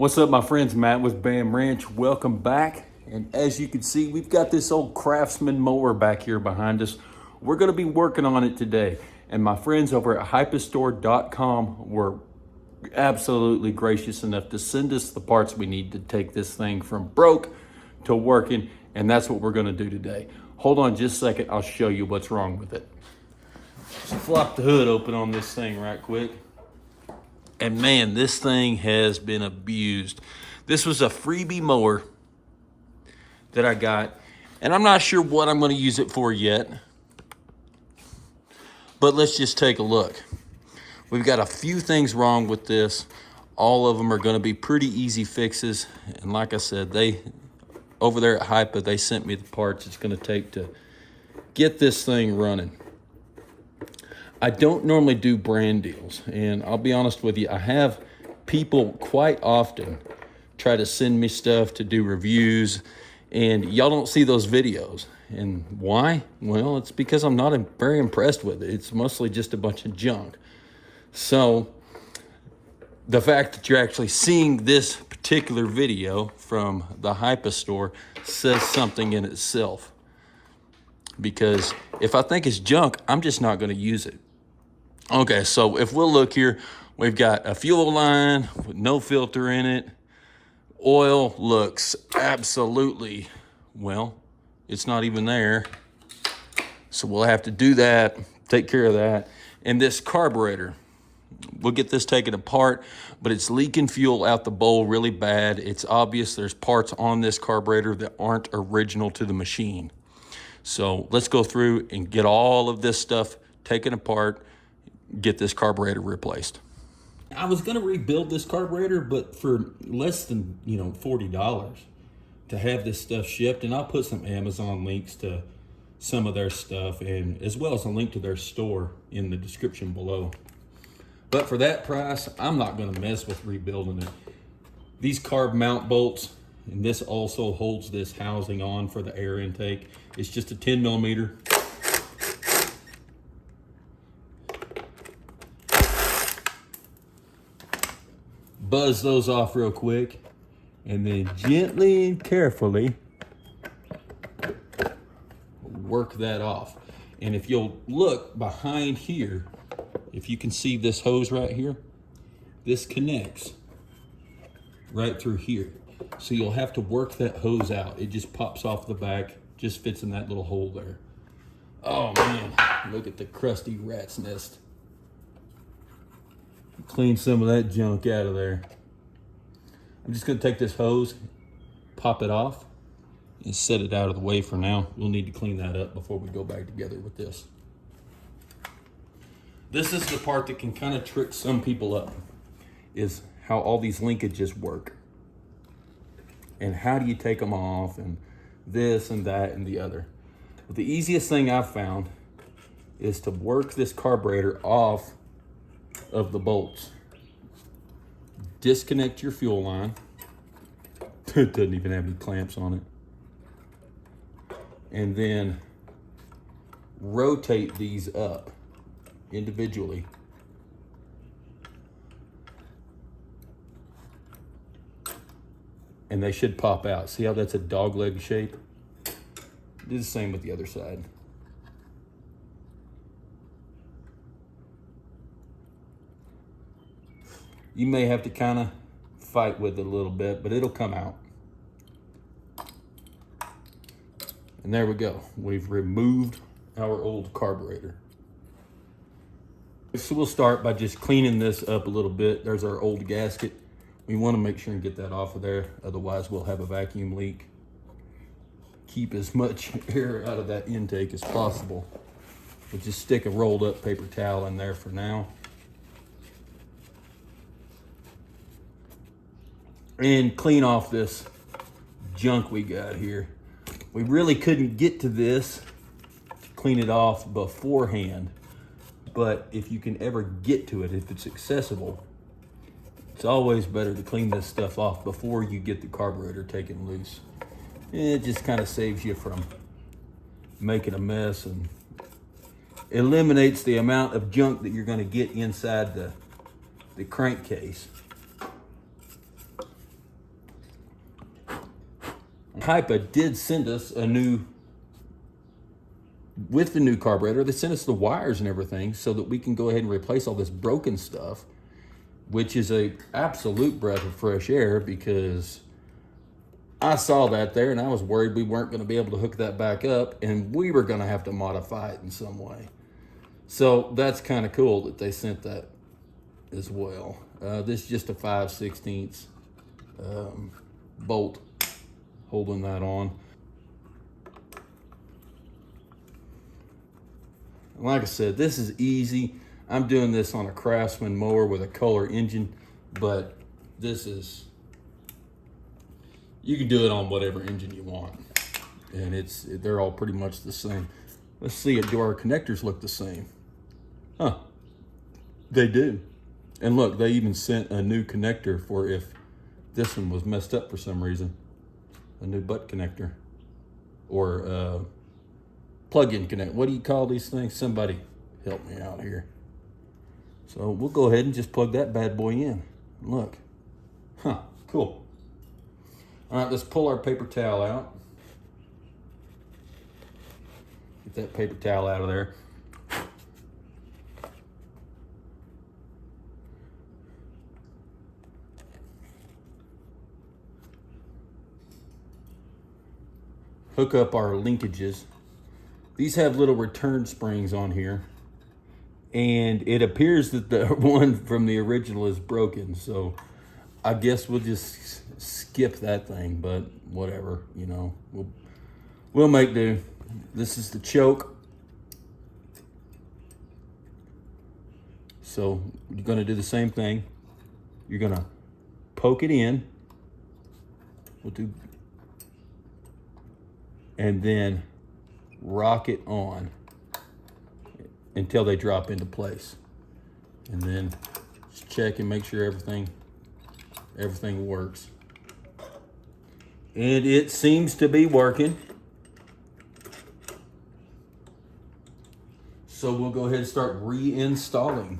What's up, my friends? Matt with BAAM Ranch. Welcome back. And as you can see, we've got this old Craftsman mower back here behind us. We're going to be working on it today. And my friends over at HIPAstore.com were absolutely gracious enough to send us the parts we need to take this thing from broke to working. And that's what we're going to do today. Hold on just a second. I'll show you what's wrong with it. Just flop the hood open on this thing right quick. And man, this thing has been abused. This was a freebie mower that I got, and I'm not sure what I'm going to use it for yet. But let's just take a look. We've got a few things wrong with this. All of them are going to be pretty easy fixes. And like I said, they over there at HIPA, they sent me the parts it's going to take to get this thing running. I don't normally do brand deals, and I'll be honest with you, I have people quite often try to send me stuff to do reviews, and y'all don't see those videos. And why? Well, it's because I'm not very impressed with it. It's mostly just a bunch of junk. So the fact that you're actually seeing this particular video from the HIPA store says something in itself. Because if I think it's junk, I'm just not going to use it. Okay, so if we'll look here, we've got a fuel line with no filter in it. Oil looks absolutely, well, it's not even there. So we'll have to do that, take care of that. And this carburetor, we'll get this taken apart, but it's leaking fuel out the bowl really bad. It's obvious there's parts on this carburetor that aren't original to the machine. So let's go through and get all of this stuff taken apart, get this carburetor replaced. I was going to rebuild this carburetor, but for less than, $40 to have this stuff shipped. And I'll put some Amazon links to some of their stuff, and as well as a link to their store in the description below. But for that price, I'm not going to mess with rebuilding it. These carb mount bolts, and this also holds this housing on for the air intake. It's just a 10 millimeter. Buzz those off real quick, and then gently and carefully work that off. And if you'll look behind here, if you can see this hose right here, this connects right through here. So you'll have to work that hose out. It just pops off the back, just fits in that little hole there. Oh man, look at the crusty rat's nest. Clean some of that junk out of there. I'm just going to take this hose, pop it off, and set it out of the way for now. We'll need to clean that up before we go back together with this. This is the part that can kind of trick some people up, is how all these linkages work. And how do you take them off, and this and that and the other. But the easiest thing I've found is to work this carburetor off of the bolts. Disconnect your fuel line. It doesn't even have any clamps on it. And then rotate these up individually. And they should pop out. See how that's a dog leg shape? Do the same with the other side. You may have to kind of fight with it a little bit, but it'll come out. And there we go. We've removed our old carburetor. So we'll start by just cleaning this up a little bit. There's our old gasket. We want to make sure and get that off of there. Otherwise, we'll have a vacuum leak. Keep as much air out of that intake as possible. We'll just stick a rolled up paper towel in there for now. And clean off this junk we got here. We really couldn't get to this to clean it off beforehand, but if you can ever get to it, if it's accessible, it's always better to clean this stuff off before you get the carburetor taken loose. It just kind of saves you from making a mess and eliminates the amount of junk that you're going to get inside the crankcase. HIPA did send us a new, with the new carburetor, they sent us the wires and everything so that we can go ahead and replace all this broken stuff, which is a absolute breath of fresh air, because I saw that there and I was worried we weren't going to be able to hook that back up and we were going to have to modify it in some way. So that's kind of cool that they sent that as well. This is just a 5/16 bolt holding that on. Like I said, this is easy. I'm doing this on a Craftsman mower with a Kohler engine, but this is, you can do it on whatever engine you want, and they're all pretty much the same. Let's see, do our connectors look the same? Huh, they do. And look, they even sent a new connector for if this one was messed up for some reason. A new butt connector, or plug-in connect. What do you call these things? Somebody help me out here. So we'll go ahead and just plug that bad boy in. Look, huh, cool. All right, let's pull our paper towel out. Get that paper towel out of there. Hook up our linkages. These have little return springs on here, and it appears that the one from the original is broken, so I guess we'll just skip that thing, but whatever, you know, we'll make do. This is the choke. So you're gonna do the same thing. You're gonna poke it in. And then rock it on until they drop into place. And then just check and make sure everything works. And it seems to be working. So we'll go ahead and start reinstalling.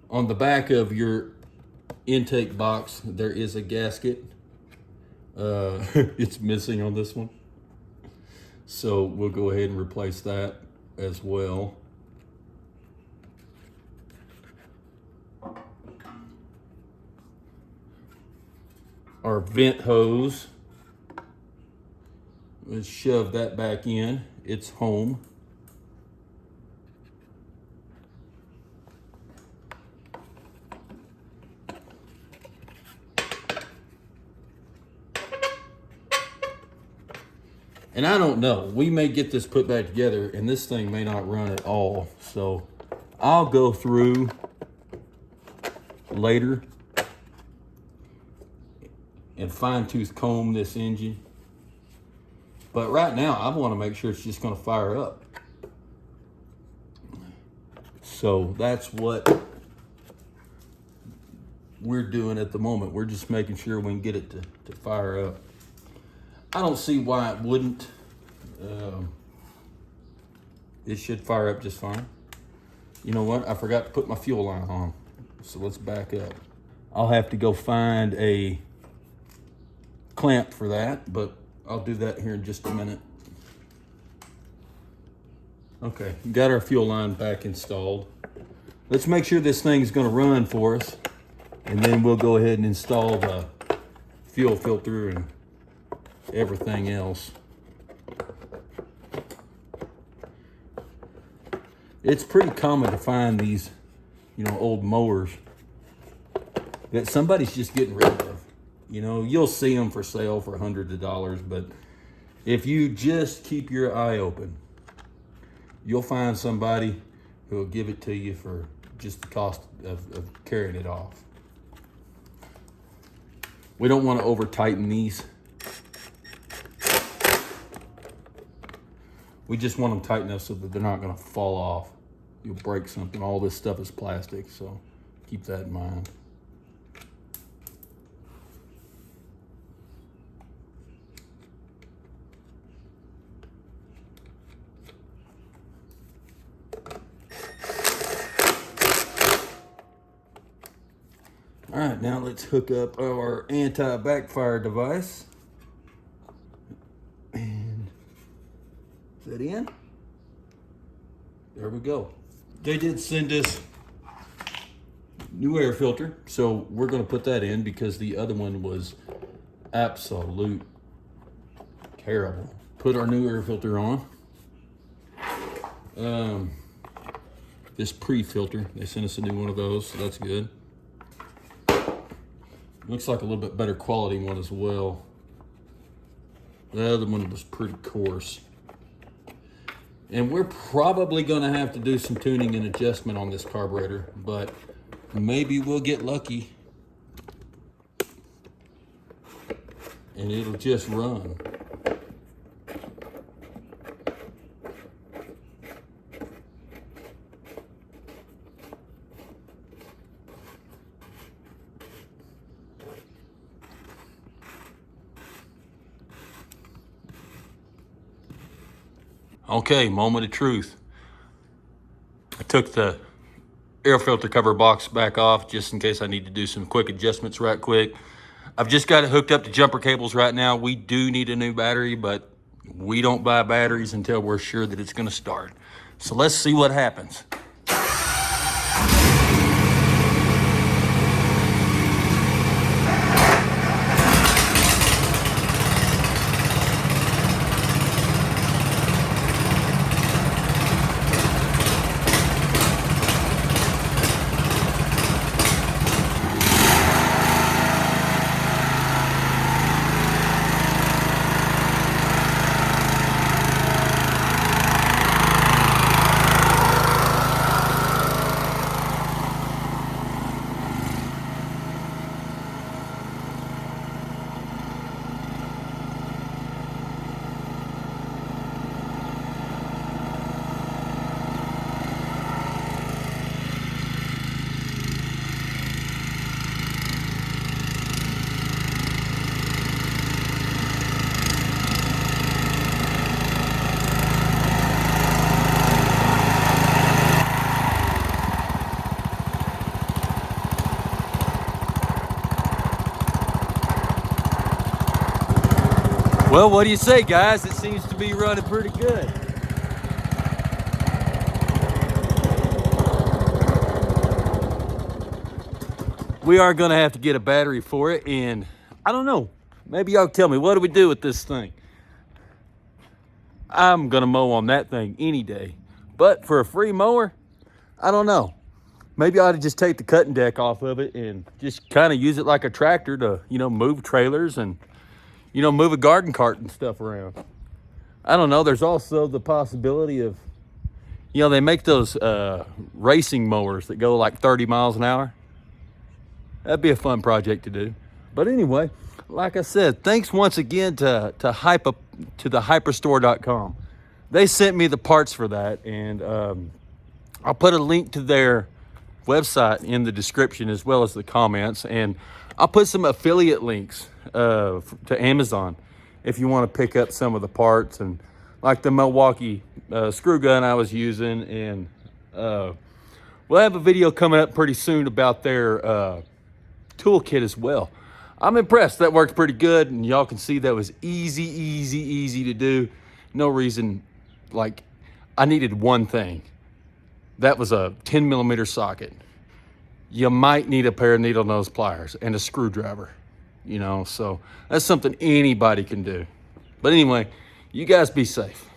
On the back of your intake box, there is a gasket. It's missing on this one. So we'll go ahead and replace that as well. Our vent hose, let's shove that back in. It's home. And I don't know, we may get this put back together and this thing may not run at all. So I'll go through later and fine tooth comb this engine. But right now I want to make sure it's just going to fire up. So that's what we're doing at the moment. We're just making sure we can get it to fire up. I don't see why it wouldn't. It should fire up just fine. You know what? I forgot to put my fuel line on. So let's back up. I'll have to go find a clamp for that, but I'll do that here in just a minute. Okay, got our fuel line back installed. Let's make sure this thing is going to run for us, and then we'll go ahead and install the fuel filter and everything else. It's pretty common to find these, you know, old mowers that somebody's just getting rid of. You know, you'll see them for sale for hundreds of dollars, but if you just keep your eye open, you'll find somebody who will give it to you for just the cost of carrying it off. We don't want to over tighten these. We just want them tight enough so that they're not going to fall off. You'll break something. All this stuff is plastic, so keep that in mind. All right, now let's hook up our anti-backfire device. And is that in? There we go. They did send us new air filter, so we're going to put that in because the other one was absolute terrible. Put our new air filter on. This pre-filter, they sent us a new one of those, so that's good. Looks like a little bit better quality one as well. The other one was pretty coarse. And we're probably gonna have to do some tuning and adjustment on this carburetor, but maybe we'll get lucky and it'll just run. Okay, moment of truth. I took the air filter cover box back off just in case I need to do some quick adjustments right quick. I've just got it hooked up to jumper cables right now. We do need a new battery, but we don't buy batteries until we're sure that it's gonna start. So let's see what happens. Well, what do you say, guys? It seems to be running pretty good. We are gonna have to get a battery for it, and I don't know, maybe y'all tell me, what do we do with this thing? I'm gonna mow on that thing any day, but for a free mower, I don't know. Maybe I ought to just take the cutting deck off of it and just kind of use it like a tractor to, you know, move trailers and, you know, move a garden cart and stuff around. I don't know. There's also the possibility of, you know, they make those racing mowers that go like 30 miles an hour. That'd be a fun project to do. But anyway, like I said, thanks once again to HIPA, to the hyperstore.com. They sent me the parts for that, and I'll put a link to their website in the description as well as the comments, and I'll put some affiliate links to Amazon if you want to pick up some of the parts, and like the Milwaukee screw gun I was using, and we'll have a video coming up pretty soon about their toolkit as well. I'm impressed. That worked pretty good, and y'all can see that was easy to do. No reason, like, I needed one thing. That was a 10mm socket. You might need a pair of needle nose pliers and a screwdriver, you know, so that's something anybody can do. But anyway, you guys be safe.